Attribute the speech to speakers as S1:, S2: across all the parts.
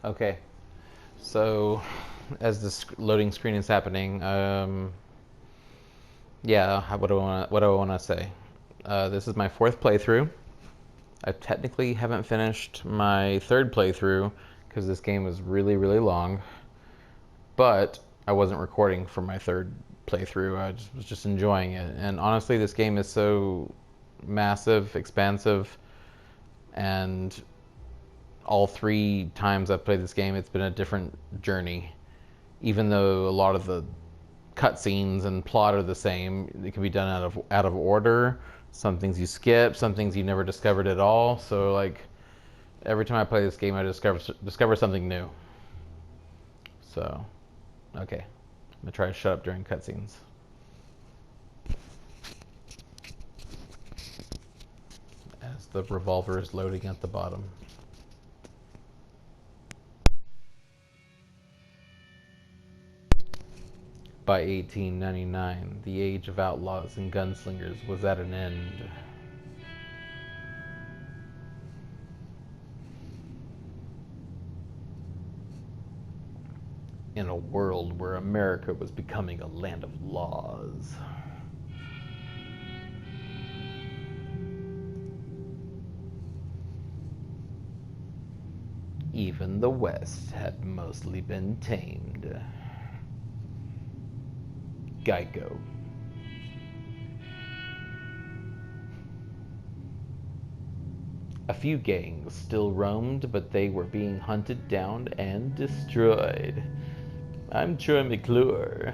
S1: Okay, so as this loading screen is happening, yeah, what do I want to say? This is my fourth playthrough. I technically haven't finished my third playthrough because this game is really, really long. But I wasn't recording for my third playthrough. Was just enjoying it. And honestly, this game is so massive, expansive, and all three times I've played this game, it's been a different journey. Even though a lot of the cutscenes and plot are the same, it can be done out of order. Some things you skip, some things you never discovered at all. So like every time I play this game, I discover something new. So okay, I'm gonna try to shut up during cutscenes. As the revolver is loading at the bottom. By 1899, the age of outlaws and gunslingers was at an end. In a world where America was becoming a land of laws. Even the West had mostly been tamed. Geico. A few gangs still roamed, but they were being hunted down and destroyed. I'm Troy McClure.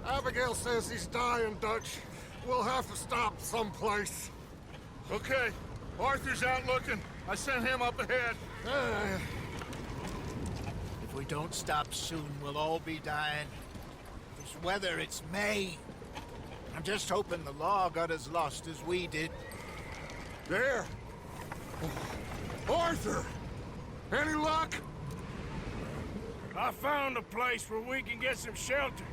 S2: Abigail says he's dying, Dutch. We'll have to stop someplace.
S3: Okay. Arthur's out looking. I sent him up ahead.
S4: If we don't stop soon, we'll all be dying. This weather, it's May. I'm just hoping the law got as lost as we did.
S2: There. Arthur! Any luck?
S3: I found a place where we can get some shelter.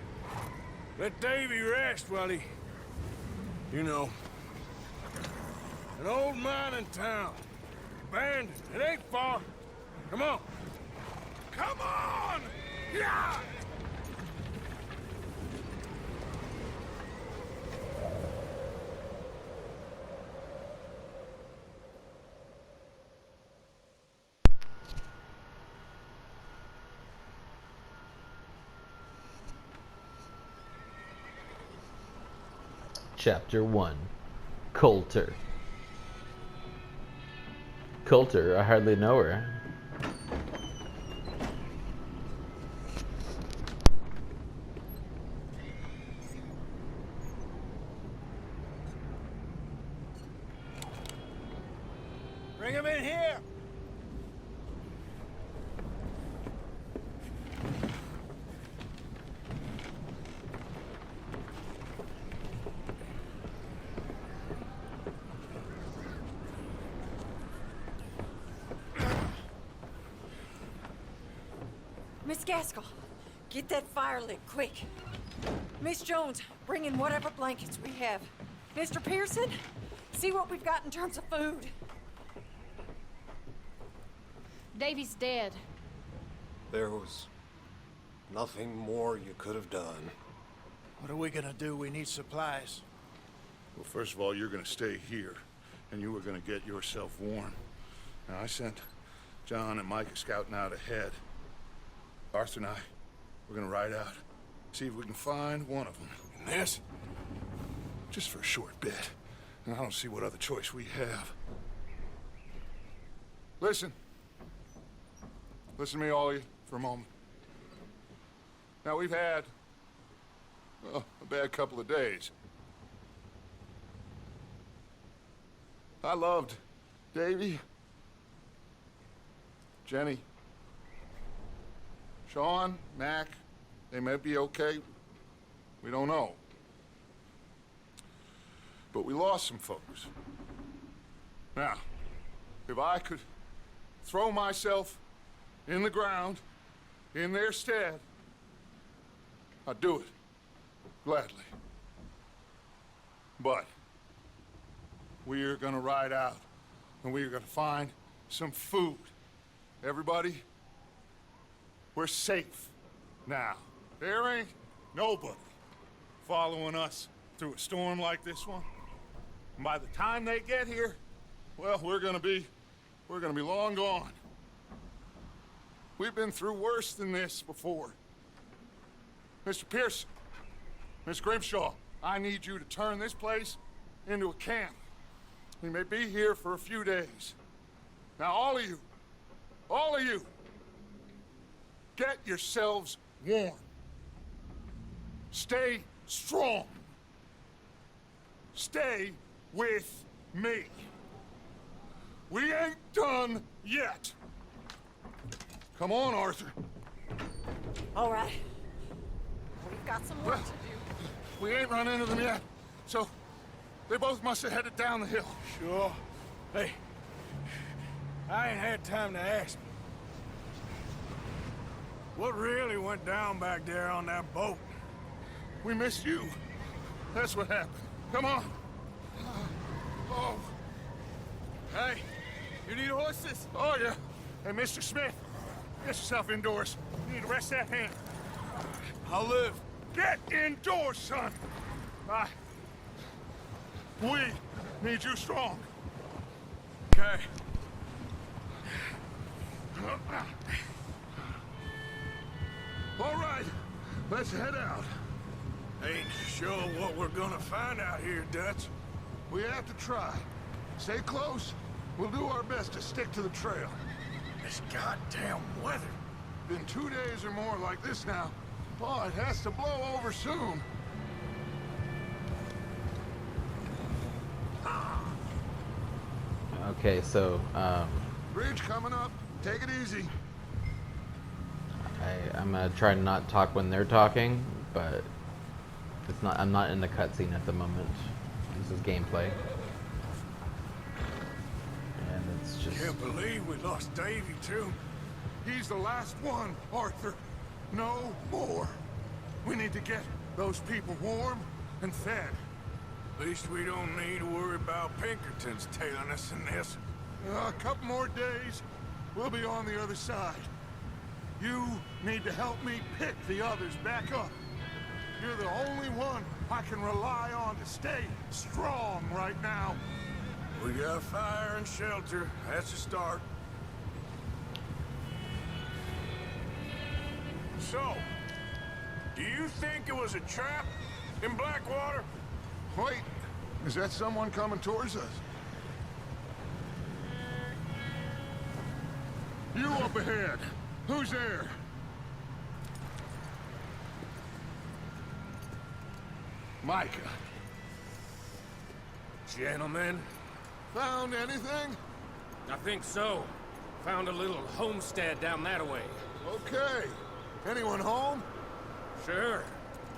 S3: Let Davy rest while he... You know. An old mining town. Abandoned. It ain't far. Come on. Come on! Yeah!
S1: Chapter 1. Coulter. Coulter, I hardly know her.
S4: Bring him in here!
S5: Miss Gaskell, get that fire lit, quick. Miss Jones, bring in whatever blankets we have. Mr. Pearson, see what we've got in terms of food.
S6: Davy's dead.
S2: There was nothing more you could have done.
S4: What are we gonna do? We need supplies.
S3: Well, first of all, you're gonna stay here, and you were gonna get yourself warm. Now, I sent John and Micah scouting out ahead. Arthur and I, we're gonna ride out, see if we can find one of them. And this, just for a short bit. And I don't see what other choice we have.
S2: Listen. Listen to me, all of you, for a moment. Now, we've had, well, a bad couple of days. I loved Davy, Jenny, Sean, Mac. They may be okay. We don't know. But we lost some folks. Now, if I could throw myself in the ground in their stead, I'd do it. Gladly. But we are gonna ride out and we are gonna find some food. Everybody, we're safe now. There ain't nobody following us through a storm like this one. And by the time they get here, well, we're gonna be long gone. We've been through worse than this before. Mr. Pearson, Miss Grimshaw, I need you to turn this place into a camp. We may be here for a few days. Now, all of you, get yourselves warm. Stay strong. Stay with me. We ain't done yet. Come on, Arthur.
S5: All right. We've got some work to do.
S2: We ain't run into them yet, so they both must have headed down the hill.
S3: Sure. Hey, I ain't had time to ask. What really went down back there on that boat?
S2: We missed you. That's what happened. Come on. Oh.
S3: Hey, you need horses?
S2: Oh, yeah. Hey, Mr. Smith, get yourself indoors. You need to rest that hand.
S3: I'll live.
S2: Get indoors, son. We need you strong.
S3: Okay.
S2: All right, let's head out.
S3: Ain't sure what we're gonna find out here, Dutch.
S2: We have to try. Stay close. We'll do our best to stick to the trail.
S3: This goddamn weather.
S2: Been 2 days or more like this now. Oh, it has to blow over soon.
S1: Okay, so
S2: Bridge coming up. Take it easy.
S1: I'm gonna try to not talk when they're talking, but it's not. I'm not in the cutscene at the moment. This is gameplay, and it's just.
S3: Can't believe we lost Davy too.
S2: He's the last one, Arthur. No more. We need to get those people warm and fed.
S3: At least we don't need to worry about Pinkertons tailing us in this.
S2: A couple more days, we'll be on the other side. You need to help me pick the others back up. You're the only one I can rely on to stay strong right now.
S3: We got fire and shelter. That's a start. So, do you think it was a trap in Blackwater?
S2: Wait, is that someone coming towards us? You up ahead. Who's there? Micah.
S3: Gentlemen,
S2: Found anything?
S7: I think so. Found a little homestead down that way.
S2: Okay. Anyone home?
S7: Sure.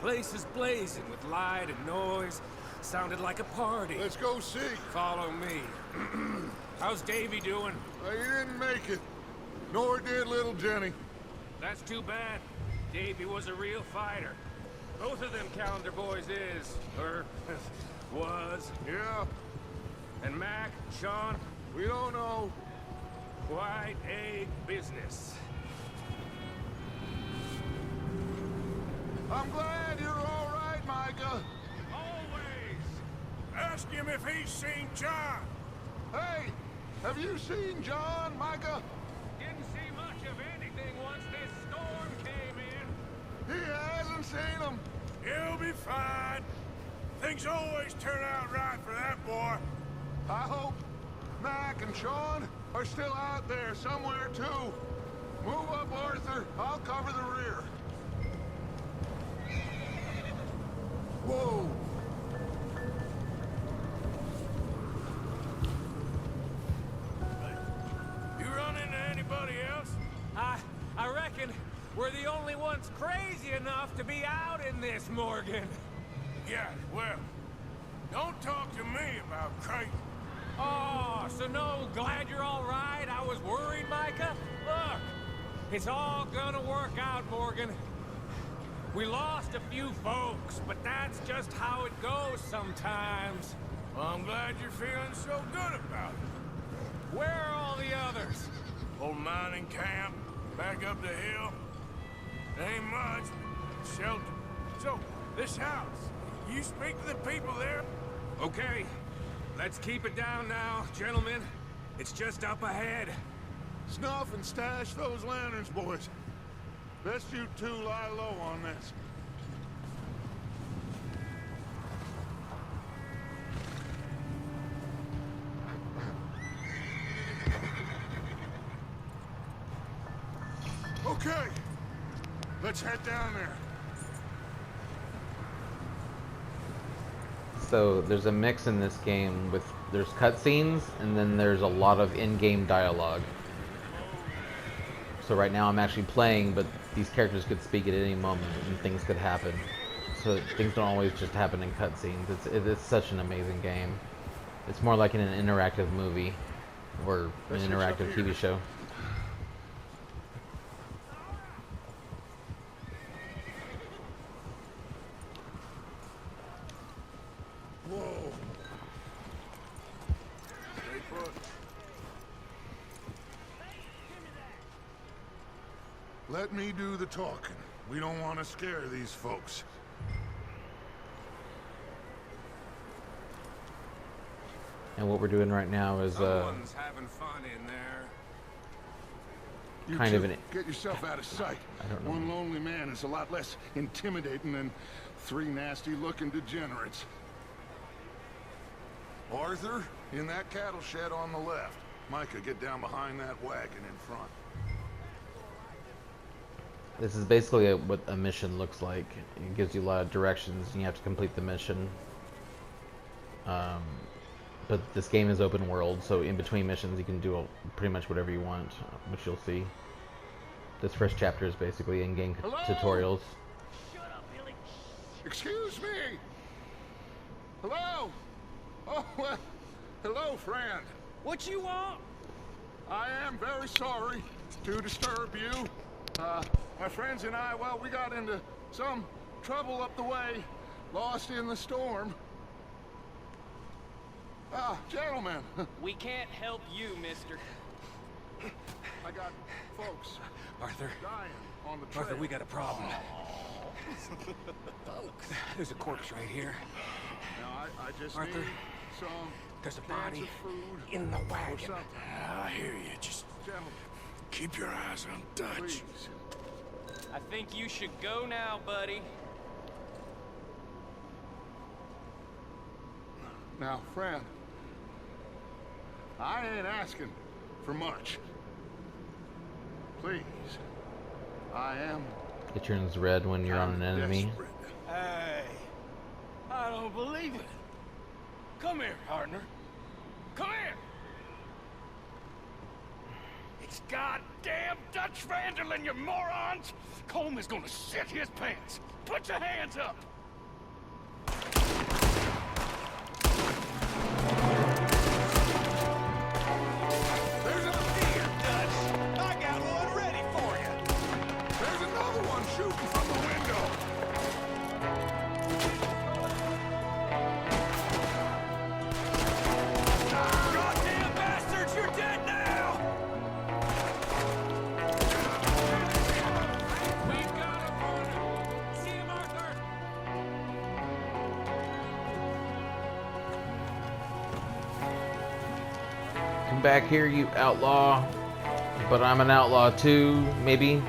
S7: Place is blazing with light and noise. Sounded like a party.
S2: Let's go see.
S7: Follow me. How's Davy doing?
S2: He didn't make it. Nor did little Jenny.
S7: That's too bad. Davy was a real fighter. Both of them Calendar boys is, or was.
S2: Yeah,
S7: And Mac, Sean,
S2: we don't know.
S7: quite a business.
S2: I'm glad you're all right, Micah.
S3: always ask him if he's seen John.
S2: Hey, have you seen John, Micah?
S7: Didn't see much of anything once this storm came in.
S2: He hasn't seen him.
S3: He'll be fine. Things always turn out right for that boy.
S2: I hope Mac and Sean are still out there somewhere, too. Move up, Arthur. I'll cover the rear. Whoa!
S3: You run into anybody else?
S7: I reckon we're the only ones crazy enough to be out in this, Morgan.
S3: Yeah, well, don't talk to me about crazy.
S7: Oh, so no, glad you're all right. I was worried, Micah. Look, it's all gonna work out, Morgan. We lost a few folks, but that's just how it goes sometimes.
S3: Well, I'm glad you're feeling so good about it.
S7: Where are all the others?
S3: Old mining camp, back up the hill. Ain't much, shelter. So, this house, you speak to the people there?
S7: Okay, let's keep it down now, gentlemen. It's just up ahead.
S2: Snuff and stash those lanterns, boys. Best you two lie low on this. Okay, let's head down there.
S1: So there's a mix in this game with there's cutscenes and then there's a lot of in-game dialogue. So right now I'm actually playing, but these characters could speak at any moment and things could happen. So things don't always just happen in cutscenes. It's such an amazing game. It's more like in an interactive movie or an interactive TV show.
S2: Whoa. Stay put. Let me do the talking. We don't want to scare these folks.
S1: And what we're doing right now is
S7: Someone's having fun in there.
S2: You
S1: kind
S2: two,
S1: of an...
S2: get yourself out of sight.
S1: I don't know.
S2: One lonely man is a lot less intimidating than three nasty-looking degenerates. Arthur, in that cattle shed on the left. Micah, get down behind that wagon in front.
S1: This is basically what a mission looks like. It gives you a lot of directions and you have to complete the mission. But this game is open world, so in between missions you can do pretty much whatever you want, which you'll see. This first chapter is basically in-game tutorials.
S2: Excuse me! Hello? Oh, well, hello, friend.
S7: What you want?
S2: I am very sorry to disturb you. My friends and I, well, we got into some trouble up the way, lost in the storm. Gentlemen.
S8: We can't help you, mister.
S2: I got folks
S7: Arthur,
S2: dying on the trail.
S7: Arthur, we got a problem. There's a corpse right here.
S2: Now, I just
S7: Arthur,
S2: need some
S7: there's a
S2: cans
S7: body
S2: of food
S7: in the
S2: or
S7: wagon.
S2: something.
S3: I hear you. Just
S2: Gentlemen,
S3: keep your eyes on Dutch.
S2: please.
S8: I think you should go now, buddy.
S2: Now, friend, I ain't asking for much. Please, I am
S1: It turns red when you're on an enemy.
S2: desperate.
S3: Hey, I don't believe it. Come here, partner. Come here. It's goddamn Dutch Vanderlyn, you morons! Colm is gonna shit his pants. Put your hands up.
S2: There's a here, Dutch. I got one ready for you. There's another one shooting from the window.
S3: Goddamn bastards, you're dead now!
S7: We've got him, Arthur. See him, Arthur.
S1: Come back here, you outlaw. But I'm an outlaw too, maybe.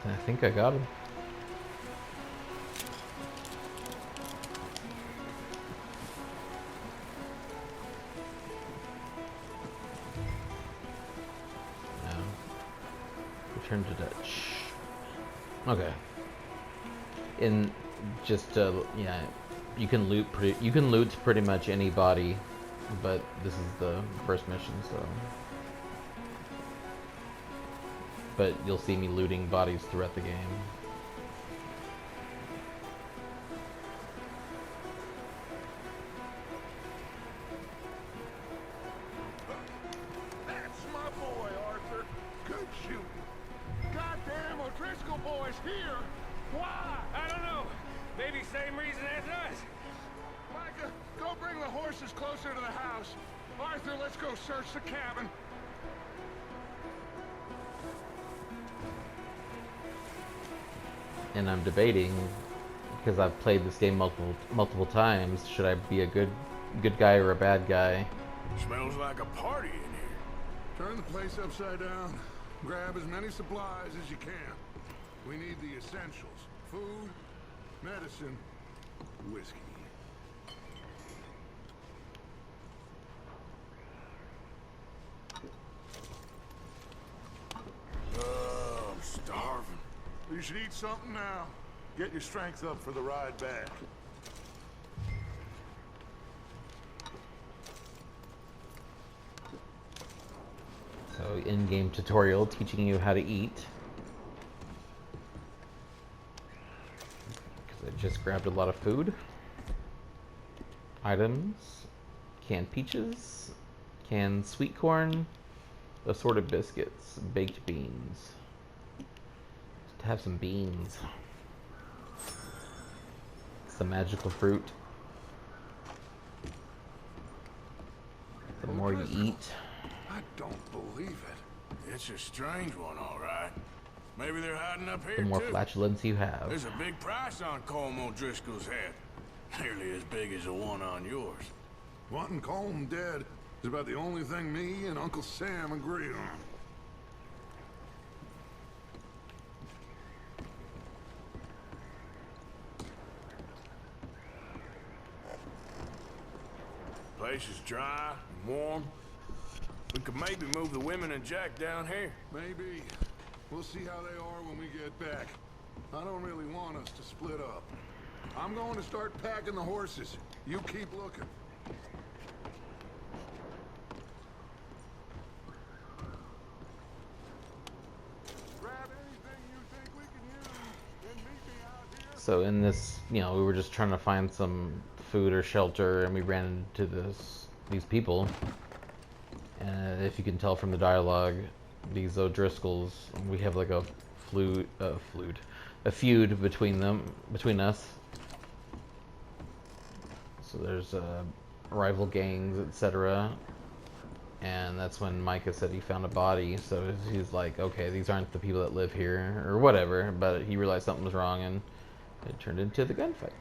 S1: I think I got him. Turn to Dutch. Okay. In just yeah, you can loot pretty much any body, but this is the first mission, so. But you'll see me looting bodies throughout the game.
S2: That's my boy, Arthur. Good shooting. Goddamn O'Driscoll boys here. Why?
S7: I don't know. Maybe same reason as us.
S2: Micah, go bring the horses closer to the house. Arthur, let's go search the cabin.
S1: And I'm debating, because I've played this game multiple times, should I be a good guy or a bad guy?
S3: Smells like a party in here.
S2: Turn the place upside down. Grab as many supplies as you can. We need the essentials. Food, medicine, whiskey.
S3: I'm starving.
S2: You should eat something now. Get your strength up for the ride back.
S1: So in-game tutorial teaching you how to eat. Because I just grabbed a lot of food. Items. Canned peaches. Canned sweet corn. Assorted biscuits. Baked beans. Just have some beans. It's the magical fruit. The more you eat,
S2: I don't believe it.
S3: It's a strange one, all right. Maybe they're hiding up here,
S1: the more
S3: too.
S1: flatulence you have.
S3: There's a big price on Colm O'Driscoll's head. Nearly as big as the one on yours.
S2: Wanting Colm dead is about the only thing me and Uncle Sam agree on.
S3: Place is dry and warm. We could maybe move the women and Jack down here.
S2: Maybe. We'll see how they are when we get back. I don't really want us to split up. I'm going to start packing the horses. You keep looking. Grab anything you think we can use, and meet me out here.
S1: So in this, we were just trying to find some food or shelter, and we ran into these people. And if you can tell from the dialogue, these O'Driscolls, we have like a feud between us. So there's rival gangs, etc. And that's when Micah said he found a body. So he's like, okay, these aren't the people that live here, or whatever. But he realized something was wrong, and it turned into the gunfight.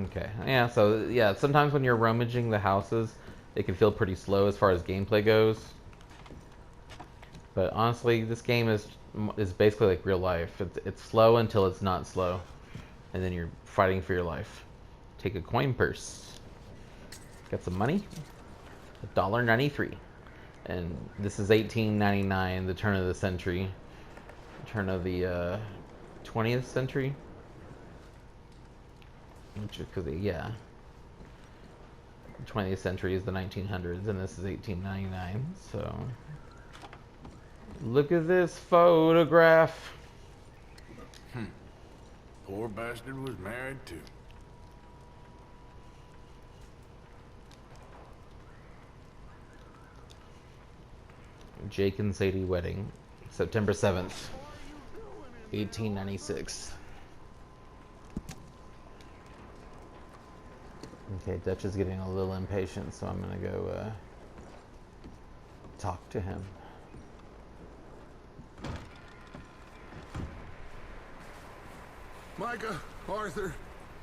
S1: Okay, yeah, so yeah, sometimes when you're rummaging the houses, it can feel pretty slow as far as gameplay goes. But honestly, this game is basically like real life. It's slow until it's not slow, and then you're fighting for your life. Take a coin purse. Got some money? $1.93. And this is 1899, the turn of the century. Turn of the 20th century. Because, yeah. 20th century is the 1900s, and this is 1899, so. Look at this photograph.
S3: Poor bastard was married, too.
S1: Jake and Sadie wedding, September 7th, 1896. Okay, Dutch is getting a little impatient, so I'm gonna go talk to him.
S2: Micah, Arthur,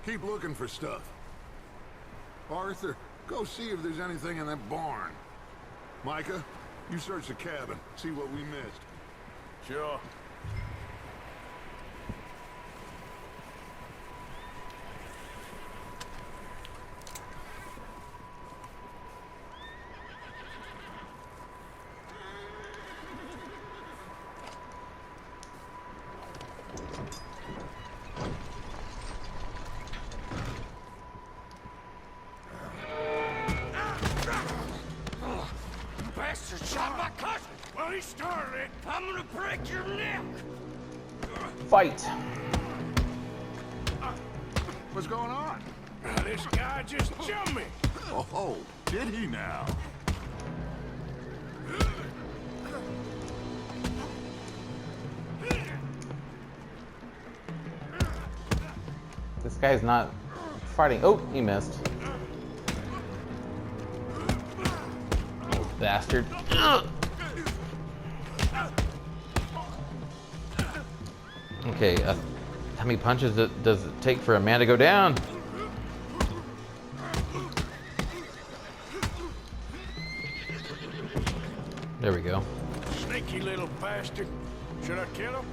S2: keep looking for stuff. Arthur, go see if there's anything in that barn. Micah, you search the cabin, see what we missed.
S3: Sure. restart it, I'm gonna break your neck.
S1: Fight.
S2: What's going on?
S3: This guy just jumped me.
S2: Oh, did he now?
S1: This guy's not fighting. Oh, he missed. Oh, bastard. Okay, how many punches does it take for a man to go down? There we go.
S3: Sneaky little bastard. Should I kill him?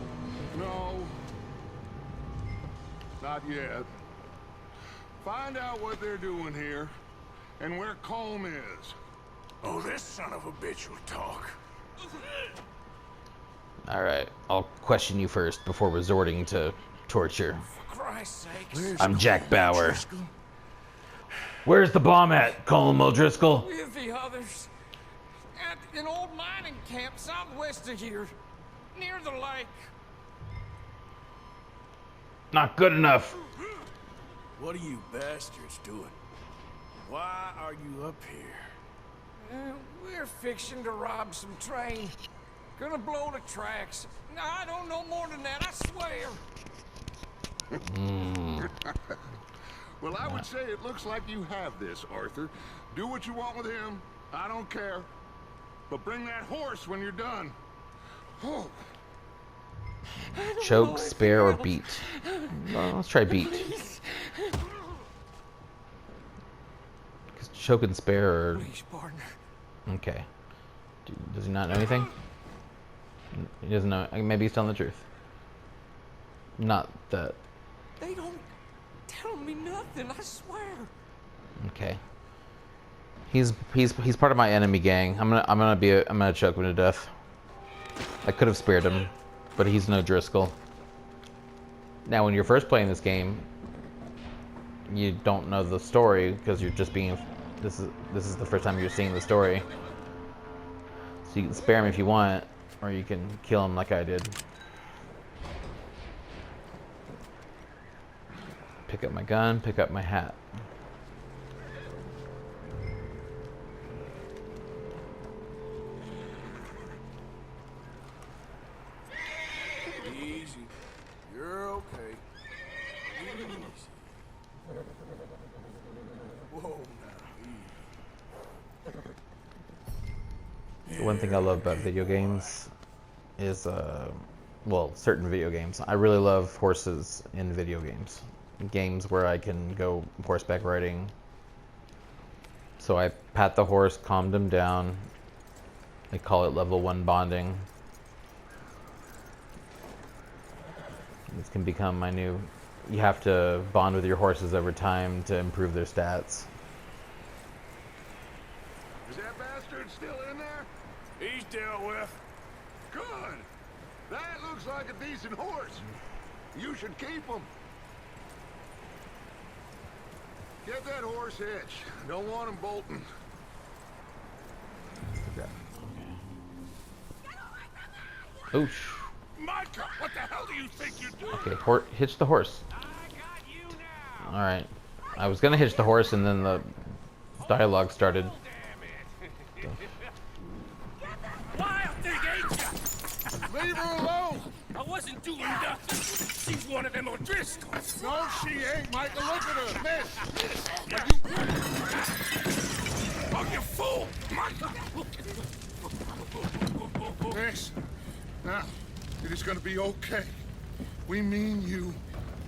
S2: No. Not yet. Find out what they're doing here and where Colm is.
S3: Oh, this son of a bitch will talk.
S1: Alright, I'll question you first before resorting to torture.
S3: For Christ's sake.
S1: I'm Jack Bauer. Where's the bomb at, Colm O'Driscoll?
S7: With the others. At an old mining camp southwest of here. Near the lake.
S1: Not good enough.
S3: What are you bastards doing? Why are you up here?
S7: We're fixing to rob some train. Gonna blow the tracks. I don't know more than that, I swear.
S2: Well, I would say it looks like you have this, Arthur. Do what you want with him. I don't care. But bring that horse when you're done. Oh.
S1: Choke, spare, or beat? Well, let's try beat. Because choke and spare are...
S7: Please, partner.
S1: Okay. Does he not know anything? He doesn't know. Maybe he's telling the truth. Not that.
S7: They don't tell me nothing, I swear.
S1: Okay. He's part of my enemy gang. I'm gonna choke him to death. I could have spared him, but he's no Driscoll. Now, when you're first playing this game, you don't know the story because you're just being. This is the first time you're seeing the story. So you can spare him if you want, or you can kill him like I did. Pick up my gun, pick up my hat.
S3: Easy. You're okay. Easy. Whoa, now.
S1: The one thing I love about video games is, well, certain video games. I really love horses in video games. Games where I can go horseback riding. So I pat the horse, calmed him down. They call it level 1 bonding. This can become my new... You have to bond with your horses over time to improve their stats.
S2: Is that bastard still in there?
S3: He's dealt with.
S2: Good. That looks like a decent horse. You should keep him. Get that horse hitched. Don't want him bolting.
S1: Oosh.
S2: Micah, what the hell do you think you're doing?
S1: Okay, hitch the horse. Alright. I was gonna hitch the horse and then the dialogue started.
S3: Wild thing, ain't ya?
S2: Leave her alone!
S3: I wasn't doing nothing. She's one of them O'Driscolls.
S2: No, she ain't, Micah. Look at her. Miss!
S3: Oh, you fool! Micah!
S2: Miss, now, it is gonna be okay. We mean you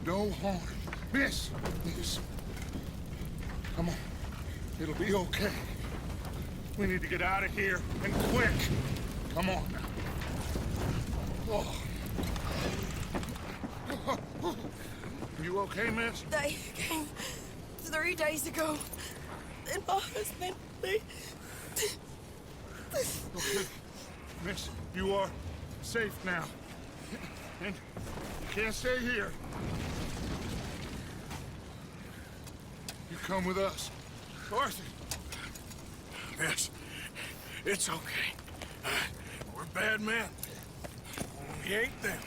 S2: no harm. Miss! Miss. Come on. It'll be okay. We need to get out of here, and quick. Come on now. Oh. You okay, miss?
S9: They came 3 days ago. And my husband, they...
S2: Okay. Miss, you are safe now. And you can't stay here. You come with us. Arthur.
S3: Miss, it's okay. We're bad men. We ain't them.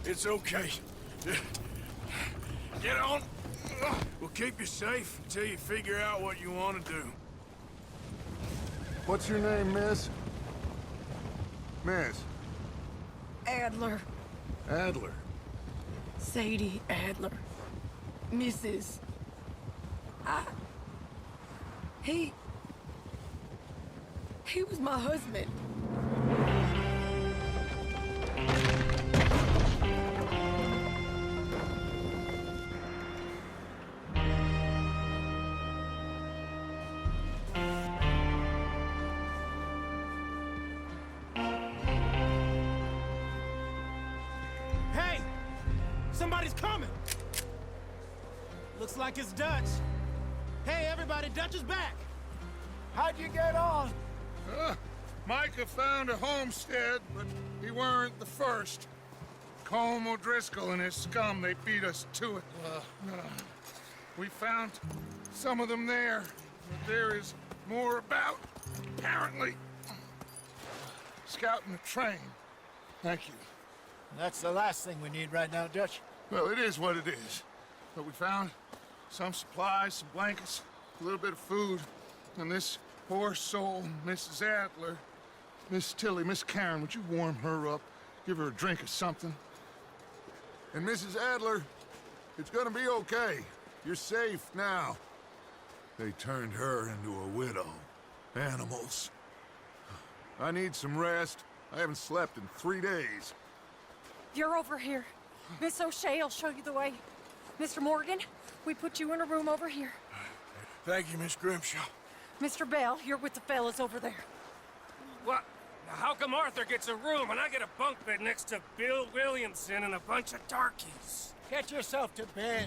S3: It's okay. Get on. We'll keep you safe until you figure out what you want to do.
S2: What's your name, miss? Miss
S9: Adler.
S2: Adler.
S9: Sadie Adler. Mrs. He was my husband.
S10: Hey! Somebody's coming! Looks like it's Dutch. Hey, everybody, Dutch is back!
S4: How'd you get on?
S2: Micah found a homestead, but he weren't the first. Colm O'Driscoll and his scum, they beat us to it. We found some of them there, but there is more about, apparently. Scouting the train. Thank you.
S4: That's the last thing we need right now, Dutch.
S2: Well, it is what it is. But we found some supplies, some blankets, a little bit of food, and this poor soul, Mrs. Adler, Miss Tilly, Miss Karen, would you warm her up? Give her a drink or something? And Mrs. Adler, it's gonna be okay. You're safe now. They turned her into a widow. Animals. I need some rest. I haven't slept in 3 days.
S5: You're over here. Miss O'Shea will show you the way. Mr. Morgan, we put you in a room over here.
S3: Thank you, Miss Grimshaw.
S5: Mr. Bell, you're with the fellas over there.
S7: What? Now, how come Arthur gets a room and I get a bunk bed next to Bill Williamson and a bunch of darkies?
S4: Get yourself to bed.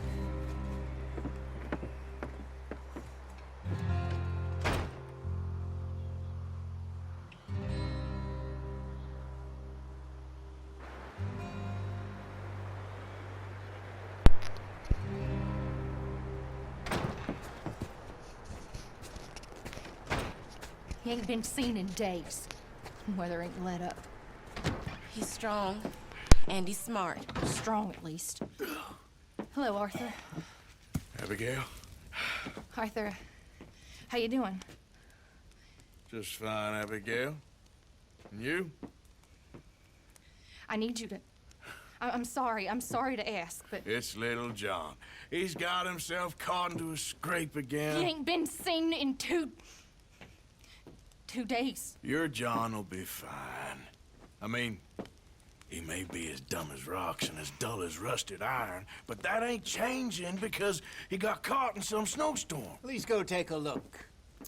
S6: He ain't been seen in days. Weather ain't let up.
S9: He's strong. And he's smart.
S6: Strong, at least. Hello, Arthur.
S3: Abigail?
S6: Arthur, how you doing?
S3: Just fine, Abigail. And you?
S6: I need you to... I'm sorry to ask, but...
S3: It's little John. He's got himself caught into a scrape again.
S6: He ain't been seen in 2 days.
S3: Your John will be fine. I mean, he may be as dumb as rocks and as dull as rusted iron, but that ain't changing because he got caught in some snowstorm.
S4: Please go take a look.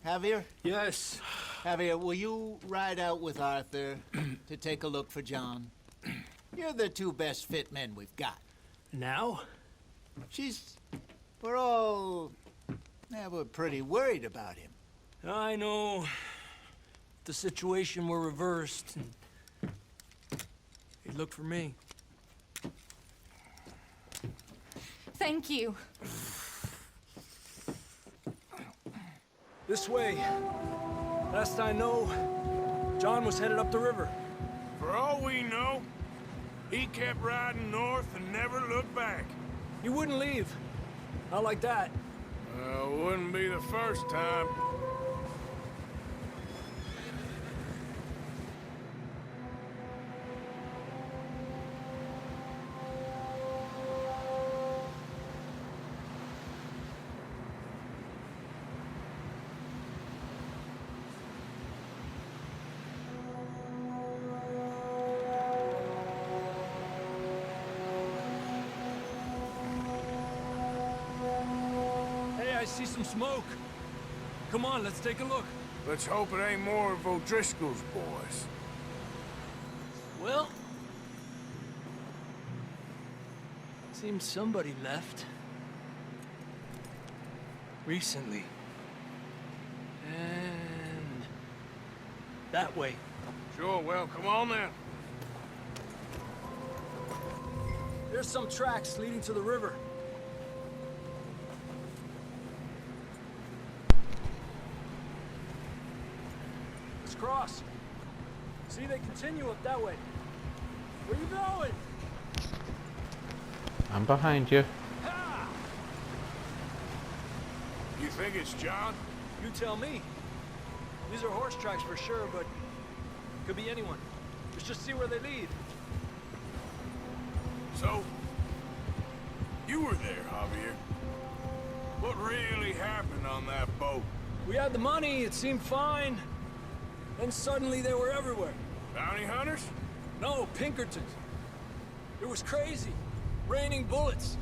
S4: Javier?
S10: Yes.
S4: Javier, will you ride out with Arthur to take a look for John? You're the 2 best fit men we've got.
S10: Now?
S4: We're pretty worried about him.
S10: I know. The situation were reversed. He looked for me.
S6: Thank you.
S10: This way. Last I know, John was headed up the river.
S3: For all we know, he kept riding north and never looked back.
S10: He wouldn't leave. Not like that.
S3: Wouldn't be the first time.
S10: I see some smoke. Come on, let's take a look.
S3: Let's hope it ain't more of O'Driscoll's boys.
S10: Well... seems somebody left. Recently. And... that way.
S3: Sure, well, come on then.
S10: There's some tracks leading to the river. Let's cross. See, they continue up that way. Where you going?
S1: I'm behind you.
S3: You think it's John?
S10: You tell me. These are horse tracks for sure, but could be anyone. Let's just see where they lead.
S3: So, you were there, Javier. What really happened on that boat?
S10: We had the money, it seemed fine. Then suddenly they were everywhere.
S3: Bounty hunters?
S10: No, Pinkertons. It was crazy. Raining bullets.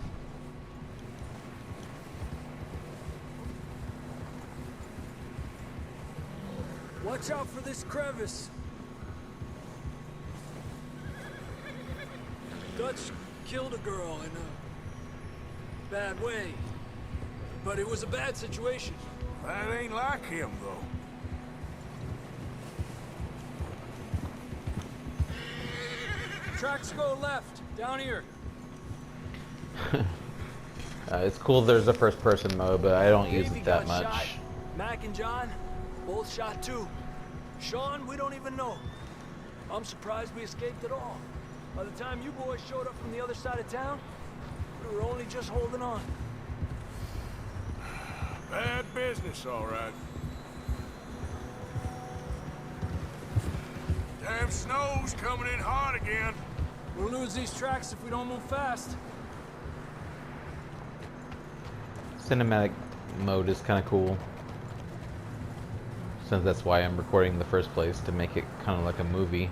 S10: Watch out for this crevice. Dutch killed a girl in a bad way. But it was a bad situation.
S3: That ain't like him, though.
S10: Tracks go left, down here.
S1: It's cool there's a first person mode, but I don't use
S10: Davey
S1: it that
S10: got
S1: much.
S10: shot. Mac and John, both shot too. Sean, we don't even know. I'm surprised we escaped at all. By the time you boys showed up from the other side of town, we were only just holding on.
S3: Bad business, all right. Damn snow's coming in hot again.
S10: We'll lose these tracks if we don't move fast.
S1: Cinematic mode is kind of cool. Since that's why I'm recording in the first place, to make it kind of like a movie.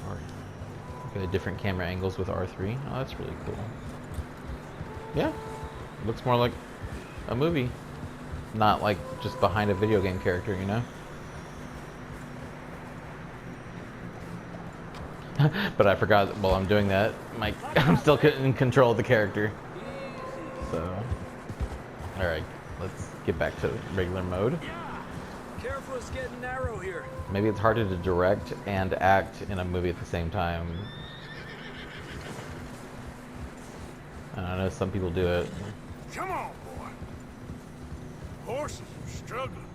S1: Or look at different camera angles with R3. Oh, that's really cool. Yeah, looks more like a movie. Not like just behind a video game character, you know? But I forgot while I'm doing that, I'm still in control of the character. So, alright, let's get back to regular mode.
S10: Careful, it's getting narrow here.
S1: Maybe it's harder to direct and act in a movie at the same time. I don't know, some people do it.
S3: Come on, boy. Horses are struggling.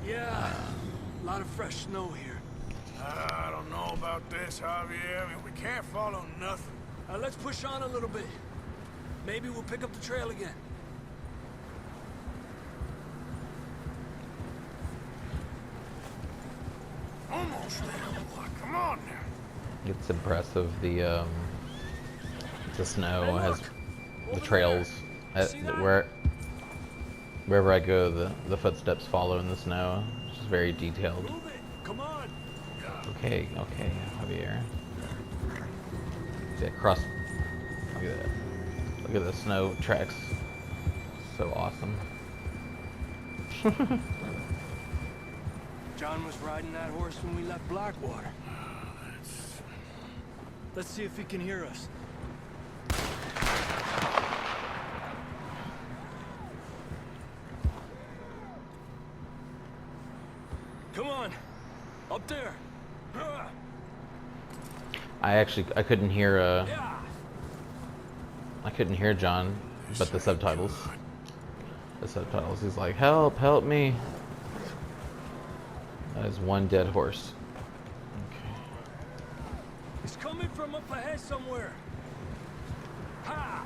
S10: Yeah, a lot of fresh snow here.
S3: I don't know about this, Javier. I mean, we can't follow nothing.
S10: Let's push on a little bit. Maybe we'll pick up the trail again.
S3: Almost there, boy. Come on now.
S1: It's impressive, the snow
S10: Hey,
S1: has
S10: look!
S1: the
S10: Over
S1: trails.
S10: there. See that?
S1: Wherever I go, the footsteps follow in the snow. It's just very detailed.
S10: Move it! Come on!
S1: Okay, Javier. See that cross. Look at that. Look at the snow tracks. So awesome.
S10: John was riding that horse when we left Blackwater. Let's see if he can hear us. Come on! Up there!
S1: I couldn't hear
S10: Yeah.
S1: I couldn't hear John, but the subtitles. The subtitles. He's like, "Help! Help me!" That is one dead horse. Okay.
S10: It's coming from up ahead somewhere. Ha!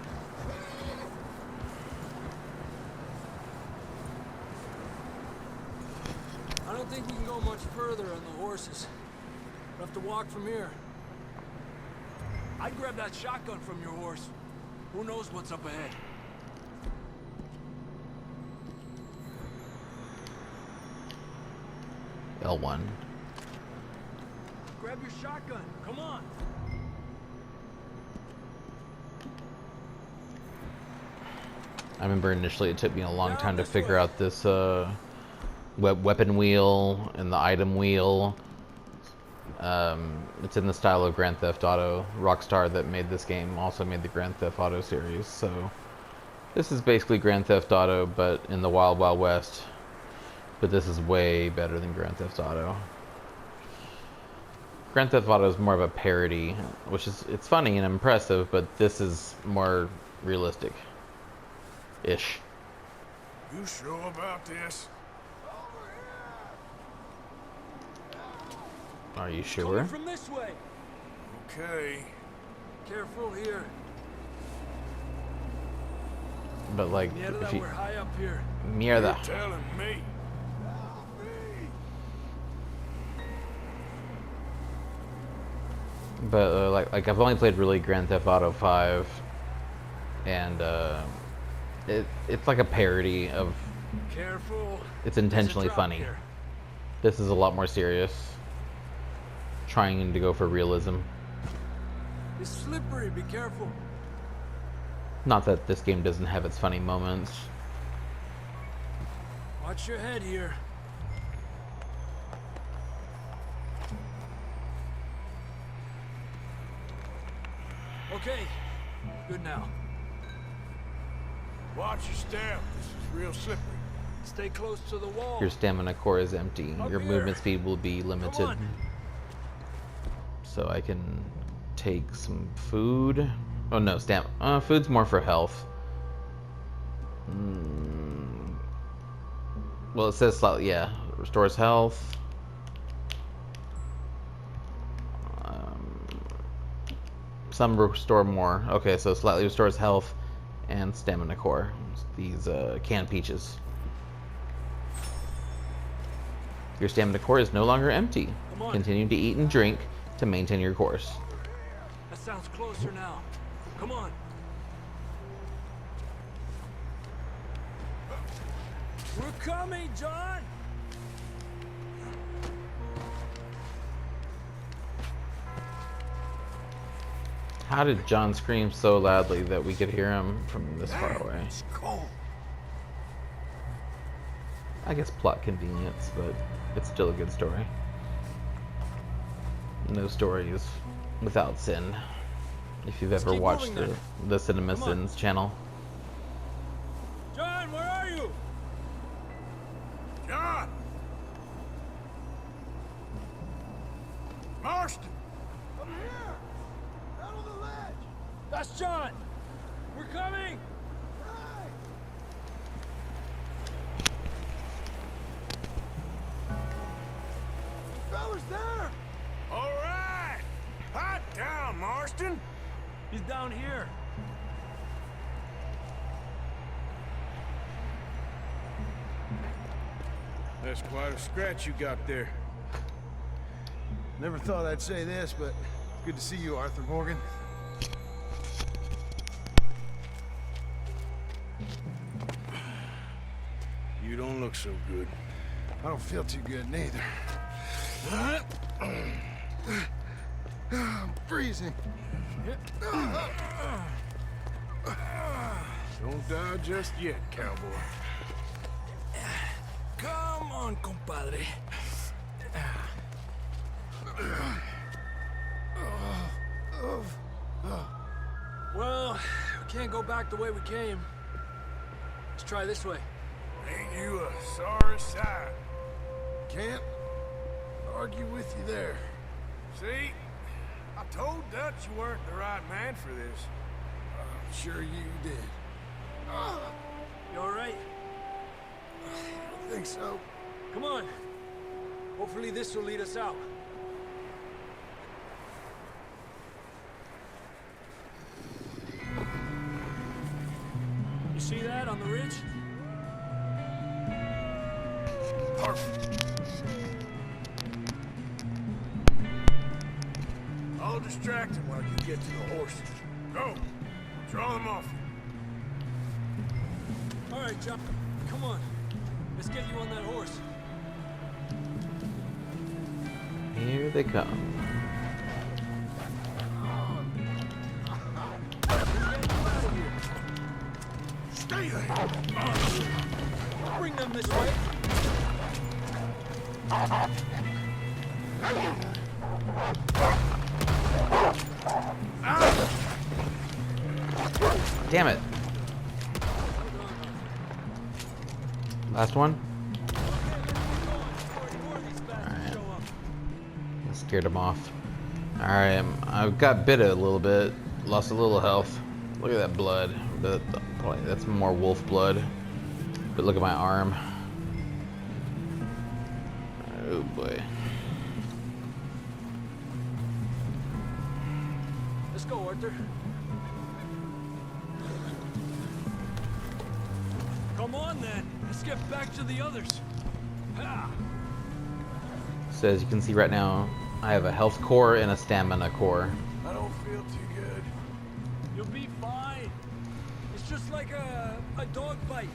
S10: I don't think we can go much further on the horses. We'll have to walk from here. I'd grab that shotgun from your horse. Who knows what's up ahead?
S1: L1.
S10: Grab your shotgun. Come on.
S1: I remember initially it took me a long
S10: Down
S1: time to
S10: this
S1: figure
S10: way.
S1: out this weapon wheel and the item wheel. It's in the style of Grand Theft Auto. Rockstar that made this game also made the Grand Theft Auto series, so this is basically Grand Theft Auto but in the Wild Wild West. But this is way better than Grand Theft Auto. Grand Theft Auto is more of a parody, which is, it's funny and impressive, but this is more realistic ish.
S3: You sure about this?
S1: Are you
S10: Coming
S1: sure?
S10: from this way.
S3: Okay.
S10: Careful here.
S1: But like,
S10: Mierda,
S1: if you
S10: we're high up here.
S1: mierda.
S3: You're telling me.
S1: But like I've only played really Grand Theft Auto 5, and it's like a parody of.
S10: Careful.
S1: It's
S10: There's a
S1: intentionally
S10: drop
S1: funny.
S10: here.
S1: This is a lot more serious, trying to go for realism.
S10: It's slippery. Be careful.
S1: Not that this game doesn't have its funny moments.
S10: Watch your head here. Okay. Good now.
S3: Watch your step. This is real slippery.
S10: Stay close to the wall.
S1: Your stamina core is empty.
S10: Up
S1: Your
S10: here.
S1: movement speed will be limited.
S10: on.
S1: So I can take some food. Oh no, food's more for health. Well, it says slightly, yeah, restores health. Some restore more. Okay, so slightly restores health and stamina core. These canned peaches. Your stamina core is no longer empty.
S10: Come on.
S1: Continue to eat and drink to maintain your course.
S10: That sounds closer now. Come on. We're coming, John.
S1: How did John scream so loudly that we could hear him from this far away?
S3: It's cold.
S1: I guess plot convenience, but it's still a good story. No story is without sin. If you've ever
S10: keep
S1: watched
S10: moving then.
S1: the Cinema
S10: Come on.
S1: Sins channel.
S10: John, where are you?
S3: John! Marston!
S10: Up here. Out on the ledge. That's John. We're coming. Fella's there.
S3: All right! Hot down, Marston!
S10: He's down here.
S3: That's quite a scratch you got there.
S11: Never thought I'd say this, but good to see you, Arthur Morgan.
S3: You don't look so good.
S11: I don't feel too good neither. I'm freezing.
S3: Don't die just yet, cowboy.
S10: Come on, compadre. Well, we can't go back the way we came. Let's try this way.
S3: Ain't you a sorry sight?
S11: Can't argue with you there.
S3: See? I told Dutch you weren't the right man for this.
S11: I'm sure you did.
S10: You all right?
S11: I think so.
S10: Come on. Hopefully this will lead us out. You see that on the ridge?
S3: Perfect. I'll distract him while you get to the horses. Go! Draw them off.
S10: All right, John. Come on. Let's get you on that horse.
S1: Here they come.
S3: Stay there!
S10: Bring them this way.
S1: Damn it. Last one? Alright. Scared him off. Alright, I've got bit a little bit. Lost a little health. Look at that blood. That's more wolf blood. But look at my arm. Oh boy.
S10: Let's go, Arthur. Come on, then. Let's get back to the others. Ha!
S1: So as you can see right now, I have a health core and a stamina core.
S11: I don't feel too good.
S10: You'll be fine. It's just like a dog bite.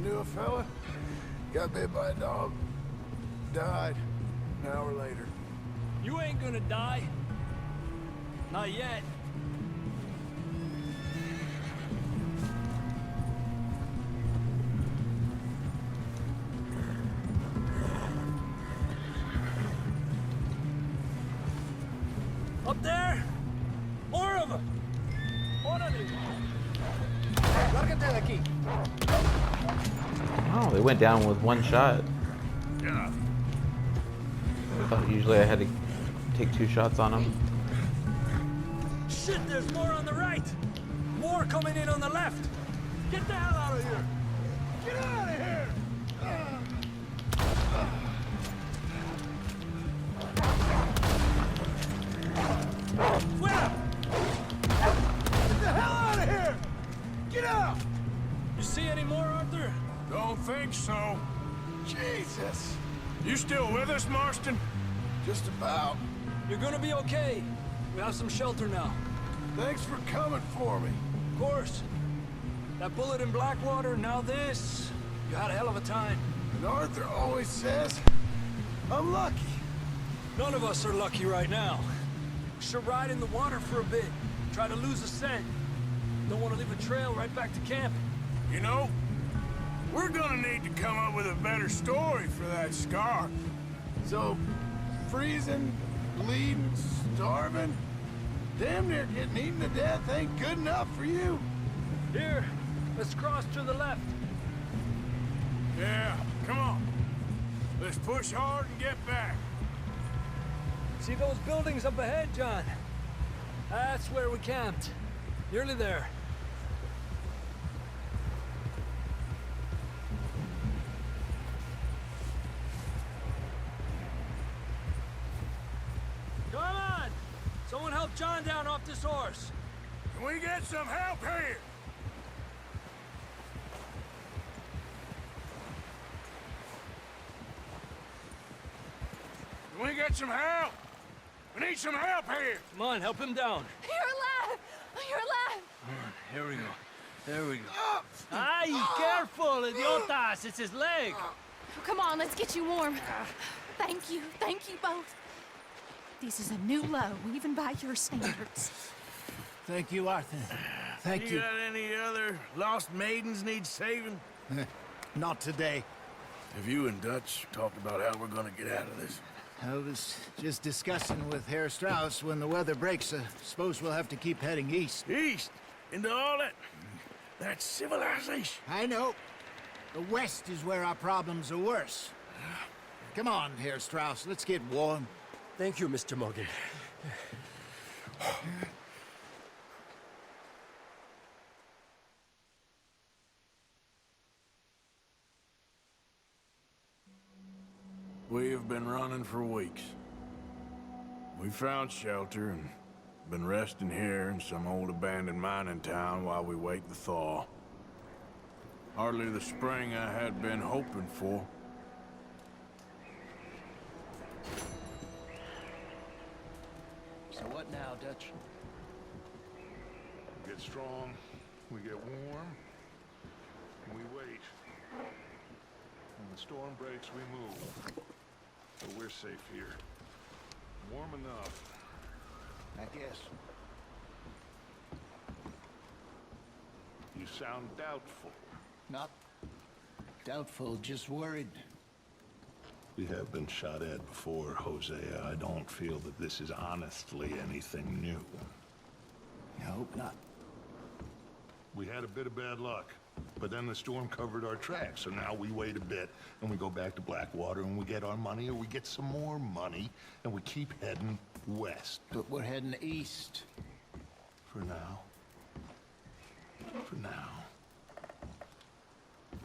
S11: Knew a fella, got bit by a dog, died an hour later.
S10: You ain't gonna die. Not yet. Up there? More of them! Órale! Lárgate de aquí.
S1: Oh, they went down with one shot.
S3: Yeah.
S1: I thought usually I had to take 2 shots on them.
S10: Shit, there's more on the right! More coming in on the left! Get the hell out of here! Get out of here! Fuera! Get the hell out of here! Get out! You see any more, Arthur?
S3: Don't think so.
S11: Jesus,
S3: You still with us, Marston?
S11: just about.
S10: You're gonna be okay. We have some shelter now.
S11: Thanks for coming for me.
S10: Of course. That bullet in Blackwater, now this. You had a hell of a time.
S11: And Arthur always says, I'm lucky.
S10: None of us are lucky right now. Should ride in the water for a bit. Try to lose a scent. Don't want to leave a trail right back to camp.
S3: You know, we're gonna need to come up with a better story for that scar.
S11: So, freezing, bleeding, starving, damn near getting eaten to death ain't good enough for you.
S10: Here, let's cross to the left.
S3: Yeah, come on. Let's push hard and get back.
S10: See those buildings up ahead, John? That's where we camped. Nearly there. Come on! Someone help John down off this horse.
S3: Can we get some help here? Can we get some help? We need some help here.
S10: Come on, help him down.
S6: You're alive! You're alive!
S10: Here we go. There we go. Ay, careful, idiotas! It's his leg.
S6: Come on, let's get you warm. Thank you both. This is a new low, even by your standards.
S4: Thank you, Arthur. Thank you.
S3: Got any other lost maidens need saving?
S4: Not today.
S3: Have you and Dutch talked about how we're gonna get out of this?
S4: I was just discussing with Herr Strauss when the weather breaks. Suppose we'll have to keep heading east.
S3: East? Into all that civilization?
S4: I know. The west is where our problems are worse. Come on, Herr Strauss, let's get warm.
S10: Thank you, Mr. Morgan.
S3: We have been running for weeks. We found shelter and been resting here in some old abandoned mining town while we wait the thaw. Hardly the spring I had been hoping for.
S4: So what now, Dutch?
S2: We get strong, we get warm, and we wait. When the storm breaks, we move. But we're safe here. Warm enough.
S4: I guess.
S2: You sound doubtful.
S4: Not doubtful, just worried.
S2: We have been shot at before, Hosea. I don't feel that this is honestly anything new.
S4: I hope not.
S2: We had a bit of bad luck, but then the storm covered our tracks, so now we wait a bit, and we go back to Blackwater, and we get our money, or we get some more money, and we keep heading west.
S4: But we're heading east.
S2: For now. For now.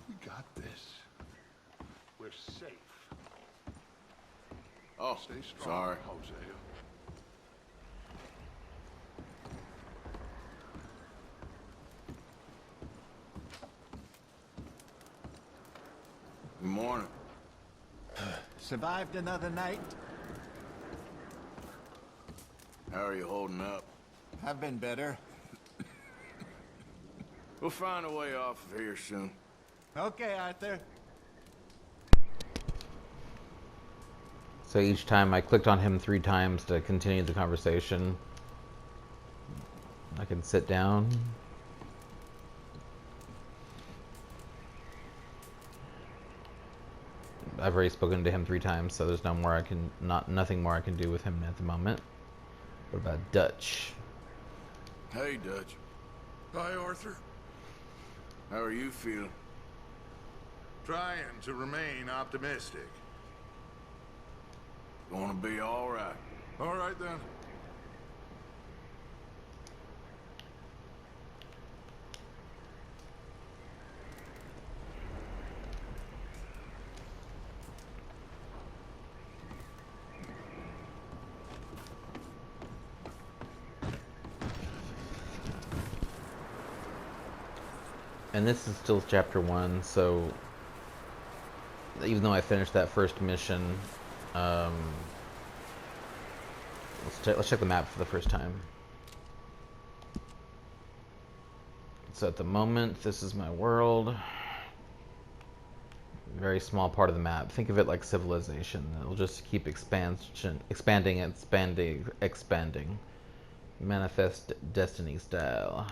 S2: We got this. We're safe.
S3: Oh,
S2: Stay strong,
S3: sorry.
S2: Hosea.
S11: morning.
S4: Survived another night?
S11: How are you holding up?
S4: I've been better.
S11: We'll find a way off of here soon.
S4: Okay, Arthur.
S1: So each time I clicked on him 3 times to continue the conversation. I can sit down. I've already spoken to him 3 times, so there's nothing more I can do with him at the moment. What about Dutch?
S11: Hey, Dutch.
S2: Hi, Arthur.
S11: How are you feeling?
S2: Trying to remain optimistic.
S11: Gonna be all right.
S2: All right, then.
S1: And this is still chapter 1, so even though I finished that first mission, let's check the map for the first time. So at the moment, this is my world. Very small part of the map. Think of it like civilization. It'll just keep expanding. Manifest Destiny style.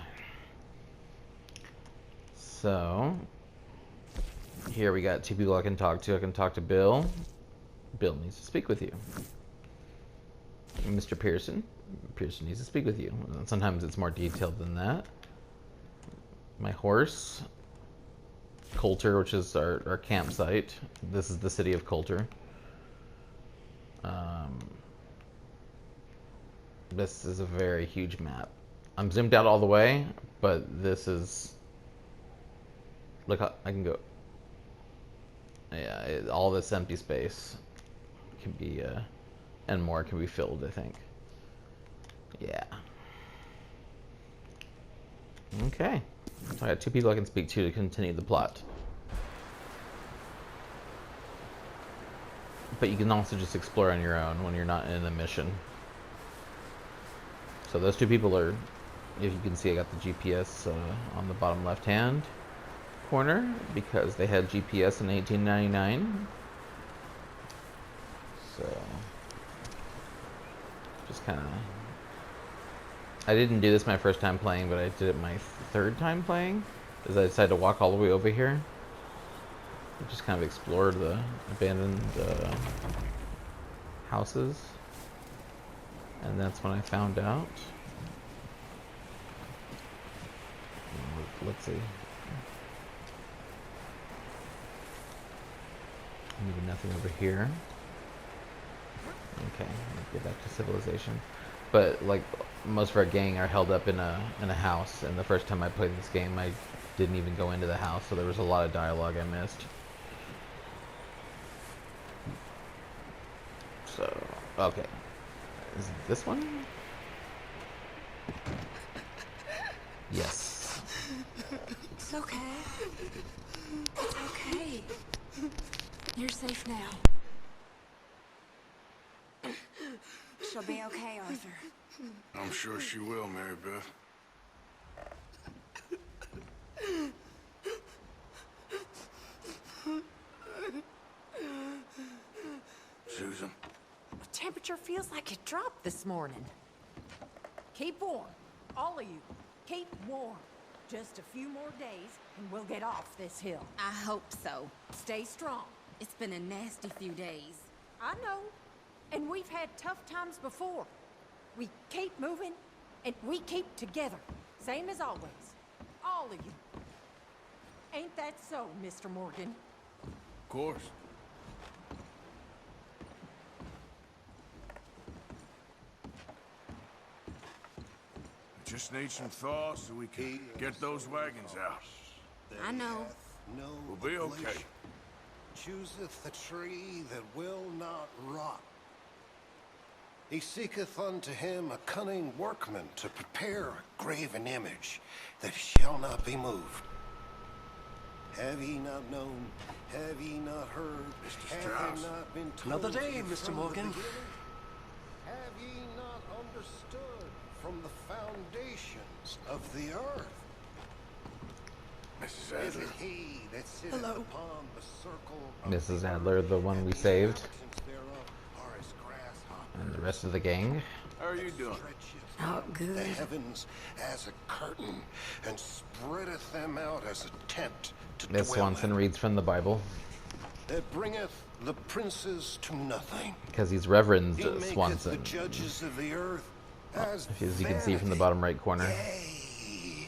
S1: So, here we got 2 people I can talk to. I can talk to Bill. Bill needs to speak with you. Mr. Pearson. Pearson needs to speak with you. Sometimes it's more detailed than that. My horse. Coulter, which is our campsite. This is the city of Coulter. This is a very huge map. I'm zoomed out all the way, but this is... Look, I can go... Yeah, all this empty space can be, and more can be filled, I think. Yeah. Okay. So I got 2 people I can speak to continue the plot. But you can also just explore on your own when you're not in a mission. So those 2 people are, if you can see, I got the GPS on the bottom left hand corner because they had GPS in 1899. So just kind of, I didn't do this my first time playing, but I did it my 3rd time playing, as I decided to walk all the way over here. I just kind of explored the abandoned houses, and that's when I found out. Let's see. Maybe nothing over here. Okay, let's get back to civilization. But like most of our gang are held up in a house, and the first time I played this game, I didn't even go into the house, so there was a lot of dialogue I missed. So, okay. Is it this one? Yes.
S9: It's okay. It's okay. You're safe now. She'll be okay, Arthur.
S11: I'm sure she will, Mary Beth. Susan.
S5: The temperature feels like it dropped this morning. Keep warm. All of you. Keep warm. Just a few more days and we'll get off this hill.
S12: I hope so.
S5: Stay strong.
S12: It's been a nasty few days.
S5: I know. And we've had tough times before. We keep moving and we keep together. Same as always. All of you. Ain't that so, Mr. Morgan?
S11: Of course. We just need some thaw so we can get those wagons out.
S12: I know.
S11: We'll be okay.
S13: Chooseth the tree that will not rot. He seeketh unto him a cunning workman to prepare a graven image that shall not be moved. Have ye not known? Have ye not heard?
S3: Mr.
S13: Have
S3: Strauss.
S13: ye not been told?
S10: Another day,
S13: from
S10: Mr.
S13: the
S10: Morgan.
S13: beginning? Have ye not understood from the foundations of the earth?
S3: Mrs.
S13: Is
S3: Adler.
S13: it he that sitteth
S9: Hello.
S13: upon the circle of
S1: Mrs.
S13: the
S1: Adler,
S13: earth,
S1: the one
S13: and
S1: we
S13: the
S1: saved,
S13: inhabitants thereof are as grasshoppers,
S1: and the rest of the gang.
S3: How are you doing?
S13: stretcheth
S9: Oh, good.
S13: the heavens as a curtain, and spreadeth them out as a tent to
S1: Miss
S13: dwell
S1: Swanson
S13: in.
S1: reads from the Bible
S13: That bringeth the princes to nothing.
S1: because he's Reverend
S13: He maketh the
S1: Swanson,
S13: judges of the earth as
S1: as you can see from the
S13: vanity.
S1: bottom right corner.
S13: Yea,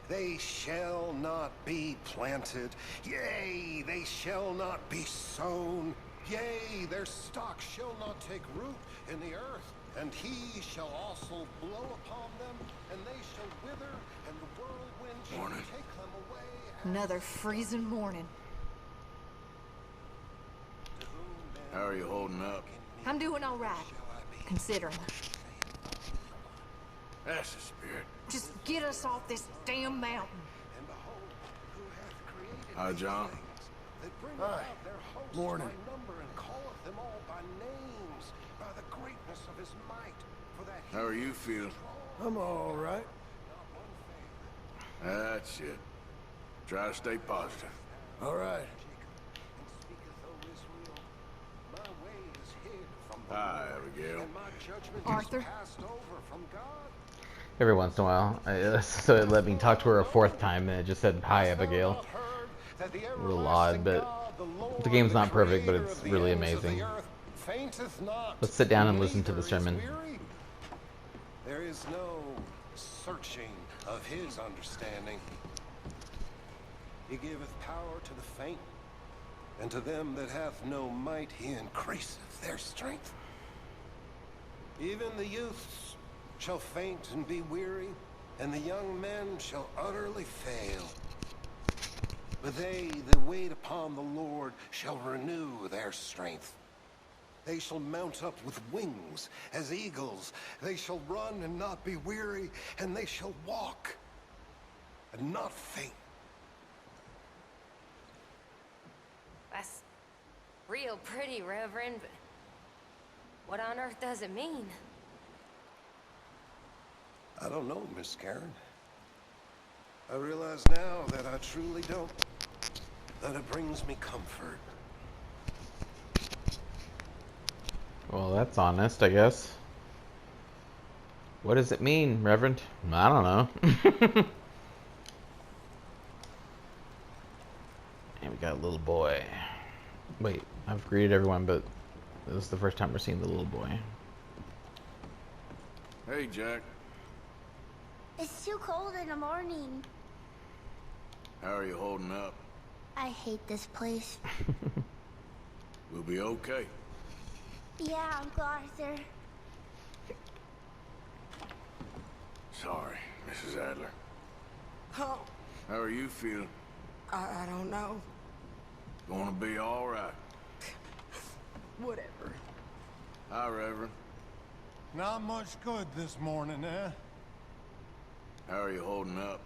S13: they shall not be planted. Yea, they shall not be sown. Yea, their stock shall not take root in the earth. And he shall also blow upon them, and they shall wither, and the whirlwind shall
S3: Morning.
S13: take them away.
S5: Another freezing morning.
S3: How are you holding up?
S5: I'm doing all right, considering.
S3: That's the spirit.
S5: Just get us off this damn mountain.
S13: And behold, who hath created
S3: Hi,
S13: these
S3: John.
S13: things, that bringeth
S3: Hi.
S13: out their hosts
S3: Morning.
S13: by number, and calleth them all by names, by the greatness of his might. For that he
S3: How are you
S13: is
S3: feeling?
S13: strong,
S10: I'm all right.
S13: not one faileth.
S3: That's it. Try to stay positive.
S10: All right.
S13: And speaketh, O Israel, my way is hid from the
S3: Hi,
S13: Lord,
S3: Abigail.
S13: and my judgment
S5: Arthur?
S13: is passed over from God.
S1: Every once in a while, so it let me talk to her a fourth time, and it just said, "Hi,
S13: Hast thou
S1: Abigail."
S13: not heard that the
S1: A little odd,
S13: everlasting
S1: but
S13: God, the Lord,
S1: the game's not perfect, but
S13: creator
S1: it's
S13: of the
S1: really
S13: ends of the
S1: amazing.
S13: earth, fainteth not,
S1: Let's sit down and listen to the
S13: neither is
S1: sermon.
S13: weary? There is no searching of his understanding. He giveth power to the faint, and to them that hath no might he increaseth their strength. Even the youths shall faint and be weary, and the young men shall utterly fail. But they that wait upon the Lord shall renew their strength. They shall mount up with wings as eagles. They shall run and not be weary, and they shall walk and not faint.
S14: That's real pretty, Reverend, but what on earth does it mean?
S13: I don't know, Miss Karen. I realize now that I truly don't. That it brings me comfort.
S1: Well, that's honest, I guess. What does it mean, Reverend? I don't know. And we got a little boy. Wait, I've greeted everyone, but this is the first time we're seeing the little boy.
S3: Hey, Jack.
S15: It's too cold in the morning.
S3: How are you holding up?
S15: I hate this place.
S3: We'll be okay.
S15: Yeah, Uncle Arthur.
S3: Sorry, Mrs. Adler.
S9: Oh,
S3: How are you feeling?
S9: I don't know.
S3: Gonna be all right.
S9: Whatever.
S3: Hi, Reverend.
S11: Not much good this morning, eh?
S3: How are you holding up?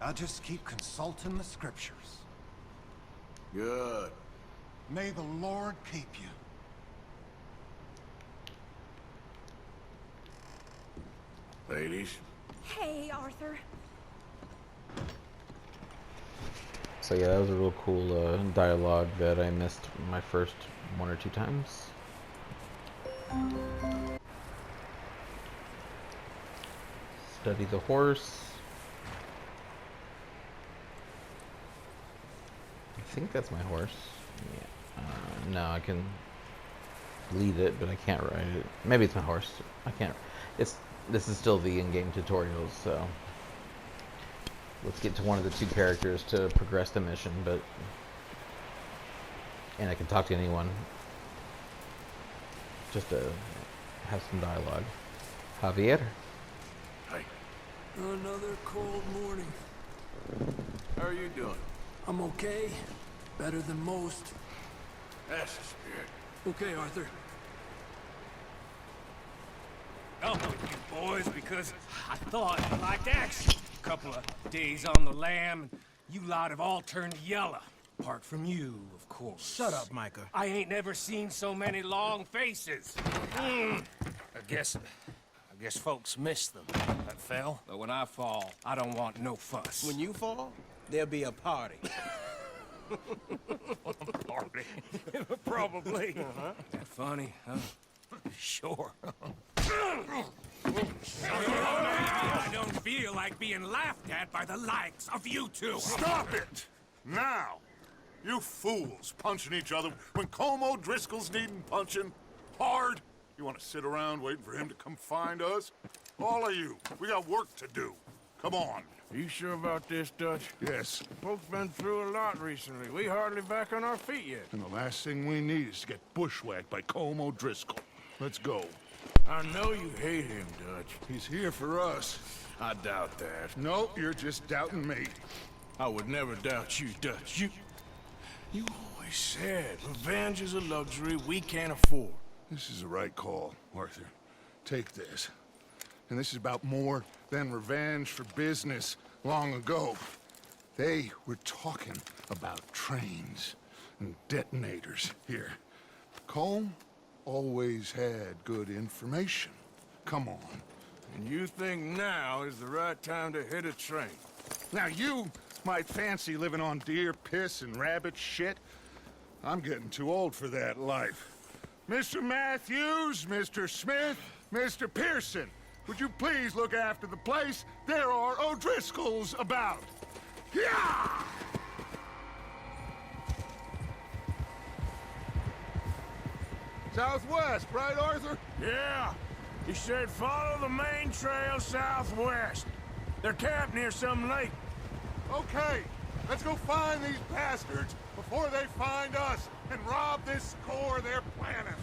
S11: I just keep consulting the scriptures.
S3: Good.
S11: May the Lord keep you.
S3: Ladies.
S5: Hey, Arthur.
S1: So yeah, that was a real cool dialogue that I missed my first one or two times. Study the horse. I think that's my horse. Yeah. No, I can lead it, but I can't ride it. Maybe it's my horse. I can't. This is still the in-game tutorials, so let's get to one of the two characters to progress the mission. And I can talk to anyone, just to have some dialogue. Javier.
S3: Hey.
S10: Another cold morning.
S3: How are you doing?
S10: I'm okay. Better than most.
S3: That's the spirit.
S10: Okay, Arthur.
S7: I'm with you boys because I thought you liked action. A couple of days on the lam, You lot have all turned yellow. Apart from you, of course.
S3: Shut up, Micah.
S7: I ain't never seen so many long faces. I guess folks miss them. That fell. But when I fall, I don't want no fuss.
S3: When you fall, there'll be a party.
S7: Party? Probably. That funny, huh? Sure. I don't feel like being laughed at by the likes of you two.
S2: Stop it! Now! You fools punching each other when Colm O'Driscoll's needing punching hard. You want to sit around waiting for him to come find us? All of you, we got work to do. Come on.
S3: Are you sure about this, Dutch?
S2: Yes.
S3: Folks been through a lot recently. We hardly back on our feet yet.
S2: And the last thing we need is to get bushwhacked by Colm O'Driscoll. Let's go.
S3: I know you hate him, Dutch.
S2: He's here for us.
S3: I doubt that.
S2: No, you're just doubting me.
S3: I would never doubt you, Dutch. You always said revenge is a luxury we can't afford.
S2: This is the right call, Arthur. Take this. And this is about more than revenge for business long ago. They were talking about trains and detonators here. Colm always had good information. Come on.
S3: And you think now is the right time to hit a train?
S2: Now you might fancy living on deer piss and rabbit shit. I'm getting too old for that life. Mr. Matthews, Mr. Smith, Mr. Pearson, would you please look after the place? There are O'Driscolls about. Yeah! Southwest, right, Arthur?
S3: Yeah. He said follow the main trail southwest. They're camped near some lake.
S2: Okay, let's go find these bastards before they find us and rob this core they're planning.